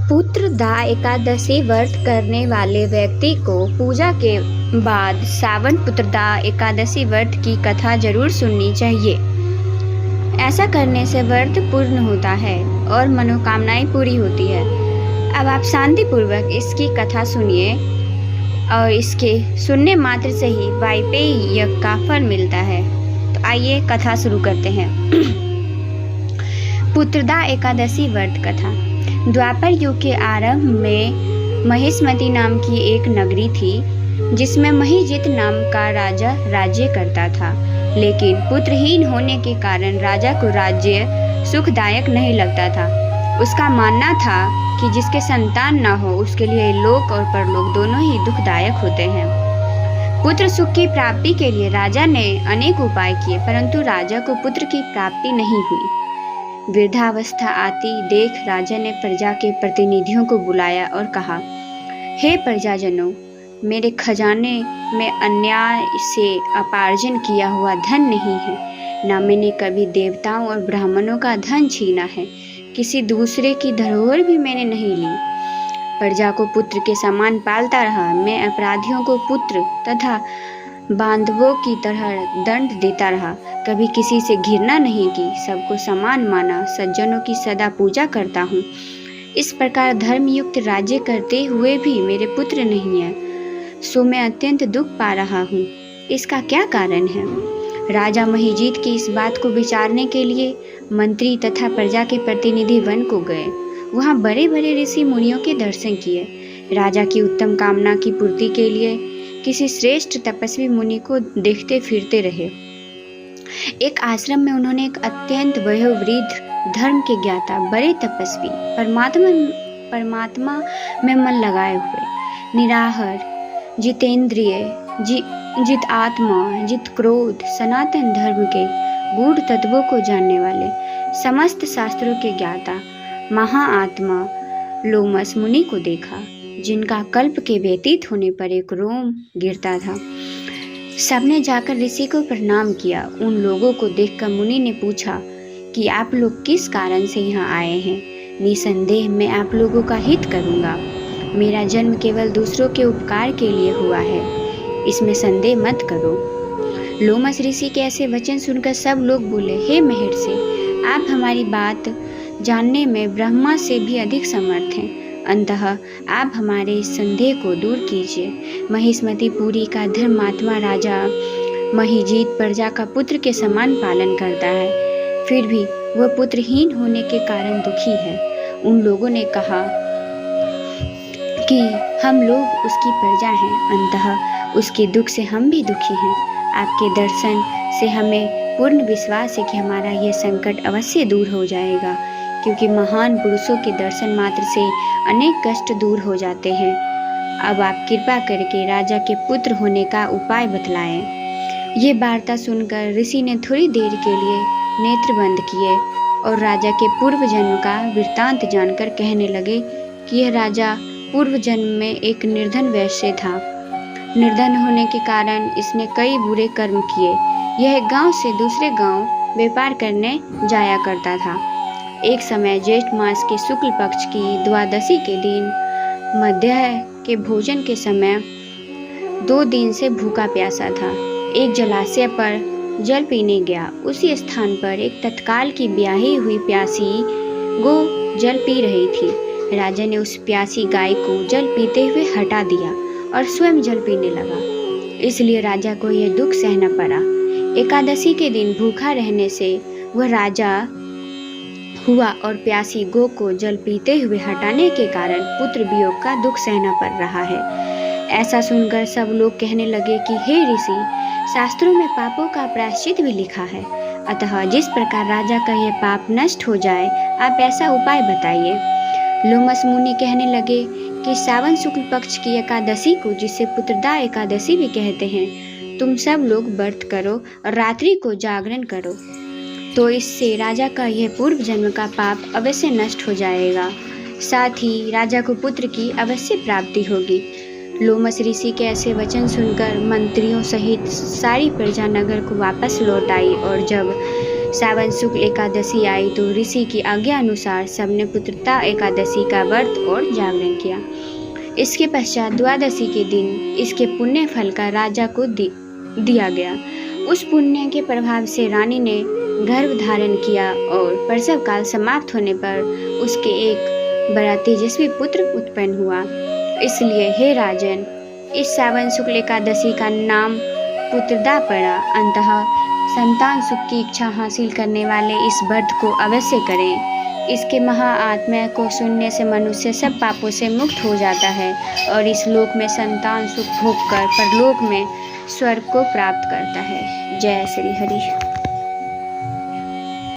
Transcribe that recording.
पुत्रदा एकादशी व्रत करने वाले व्यक्ति को पूजा के बाद सावन पुत्रदा एकादशी व्रत की कथा जरूर सुननी चाहिए। ऐसा करने से व्रत पूर्ण होता है और मनोकामनाएं पूरी होती है। अब आप शांतिपूर्वक इसकी कथा सुनिए और इसके सुनने मात्र से ही वाजपेयी यज्ञ का फल मिलता है। तो आइए कथा शुरू करते हैं। पुत्रदा एकादशी व्रत कथा। द्वापर युग के आरंभ में महिष्मती नाम की एक नगरी थी, जिसमें महिजित नाम का राजा राज्य करता था। लेकिन पुत्रहीन होने के कारण राजा को राज्य सुखदायक नहीं लगता था। उसका मानना था कि जिसके संतान न हो उसके लिए लोक और परलोक दोनों ही दुखदायक होते हैं। पुत्र सुख की प्राप्ति के लिए राजा ने अनेक उपाय किए, परंतु राजा को पुत्र की प्राप्ति नहीं हुई। वृद्धावस्था आती देख राजा ने प्रजा के प्रतिनिधियों को बुलाया और कहा, हे प्रजाजनों, मेरे खजाने में अन्याय से अपार्जन किया हुआ धन नहीं है। न मैंने कभी देवताओं और ब्राह्मणों का धन छीना है। किसी दूसरे की धरोहर भी मैंने नहीं ली। प्रजा को पुत्र के समान पालता रहा। मैं अपराधियों को पुत्र तथा बांधवों की तरह दंड देता रहा। कभी किसी से घृणा नहीं की, सबको समान माना, सज्जनों की सदा पूजा करता हूँ। इस प्रकार धर्मयुक्त राज्य करते हुए भी मेरे पुत्र नहीं है, सो मैं अत्यंत दुख पा रहा हूँ। इसका क्या कारण है? राजा महिजीत की इस बात को विचारने के लिए मंत्री तथा प्रजा के प्रतिनिधि वन को गए। वहाँ बड़े बड़े ऋषि मुनियों के दर्शन किए। राजा की उत्तम कामना की पूर्ति के लिए किसी श्रेष्ठ तपस्वी मुनि को देखते फिरते रहे। एक आश्रम में उन्होंने एक अत्यंत वयोवृद्ध, धर्म के ज्ञाता, बड़े तपस्वी, परमात्मा में मन लगाए हुए, निराहार, जितेंद्रिय, जित आत्मा, जित क्रोध, सनातन धर्म के गूढ़ तत्वों को जानने वाले, समस्त शास्त्रों के ज्ञाता महाआत्मा लोमस मुनि को देखा, जिनका कल्प के व्यतीत होने पर एक रोम गिरता था। सबने जाकर ऋषि को प्रणाम किया। उन लोगों को देखकर मुनि ने पूछा कि आप लोग किस कारण से यहाँ आए हैं? निसंदेह मैं आप लोगों का हित करूँगा। मेरा जन्म केवल दूसरों के उपकार के लिए हुआ है, इसमें संदेह मत करो। लोमस ऋषि के ऐसे वचन सुनकर सब लोग बोले, हे महर्षि, आप हमारी बात जानने में ब्रह्मा से भी अधिक समर्थ हैं। अंतः आप हमारे इस संदेह को दूर कीजिए। महिष्मतीपुरी का धर्मात्मा राजा महिजीत प्रजा का पुत्र के समान पालन करता है, फिर भी वह पुत्रहीन होने के कारण दुखी है। उन लोगों ने कहा कि हम लोग उसकी प्रजा हैं, अंतः उसके दुख से हम भी दुखी हैं। आपके दर्शन से हमें पूर्ण विश्वास है कि हमारा यह संकट अवश्य दूर हो जाएगा, क्योंकि महान पुरुषों के दर्शन मात्र से अनेक कष्ट दूर हो जाते हैं। अब आप कृपा करके राजा के पुत्र होने का उपाय बतलाएं। ये वार्ता सुनकर ऋषि ने थोड़ी देर के लिए नेत्र बंद किए और राजा के पूर्व जन्म का वृत्तांत जानकर कहने लगे कि यह राजा पूर्व जन्म में एक निर्धन वैश्य था। निर्धन होने के कारण इसने कई बुरे कर्म किए। यह एक गांव से दूसरे गांव व्यापार करने जाया करता था। एक समय ज्येष्ठ मास के शुक्ल पक्ष की द्वादशी के दिन मध्य के भोजन के समय 2 दिन से भूखा प्यासा था। एक जलाशय पर जल पीने गया। उसी स्थान पर एक तत्काल की ब्याही हुई प्यासी गो जल पी रही थी। राजा ने उस प्यासी गाय को जल पीते हुए हटा दिया और स्वयं जल पीने लगा। इसलिए राजा को यह दुख सहना पड़ा। एकादशी के दिन भूखा रहने से वह राजा हुआ और प्यासी गो को जल पीते हुए हटाने के कारण पुत्र वियोग का दुख सहना पड़ रहा है। ऐसा सुनकर सब लोग कहने लगे कि हे ऋषि, शास्त्रों में पापों का प्रायश्चित भी लिखा है, अतः जिस प्रकार राजा का यह पाप नष्ट हो जाए, आप ऐसा उपाय बताइए। लोमस मुनि कहने लगे कि सावन शुक्ल पक्ष की एकादशी को, जिसे पुत्रदा एकादशी भी कहते हैं, तुम सब लोग व्रत करो और रात्रि को जागरण करो, तो इससे राजा का यह पूर्व जन्म का पाप अवश्य नष्ट हो जाएगा। साथ ही राजा को पुत्र की अवश्य प्राप्ति होगी। लोमस ऋषि के ऐसे वचन सुनकर मंत्रियों सहित सारी प्रजा नगर को वापस लौट आई और जब सावन शुक्ल एकादशी आई तो ऋषि की आज्ञा अनुसार सबने पुत्रदा एकादशी का व्रत और जागरण किया। इसके पश्चात द्वादशी के दिन इसके पुण्य फल का राजा को दिया गया। उस पुण्य के प्रभाव से रानी ने गर्भ धारण किया और प्रसव काल समाप्त होने पर उसके एक बड़ा तेजस्वी पुत्र उत्पन्न हुआ। इसलिए हे राजन, इस सावन शुक्ल एकादशी का नाम पुत्रदा पड़ा। अंततः संतान सुख की इच्छा हासिल करने वाले इस व्रत को अवश्य करें। इसके महाआत्म्य को सुनने से मनुष्य सब पापों से मुक्त हो जाता है और इस लोक में संतान सुख भोग कर परलोक में स्वर्ग को प्राप्त करता है। जय श्री हरि।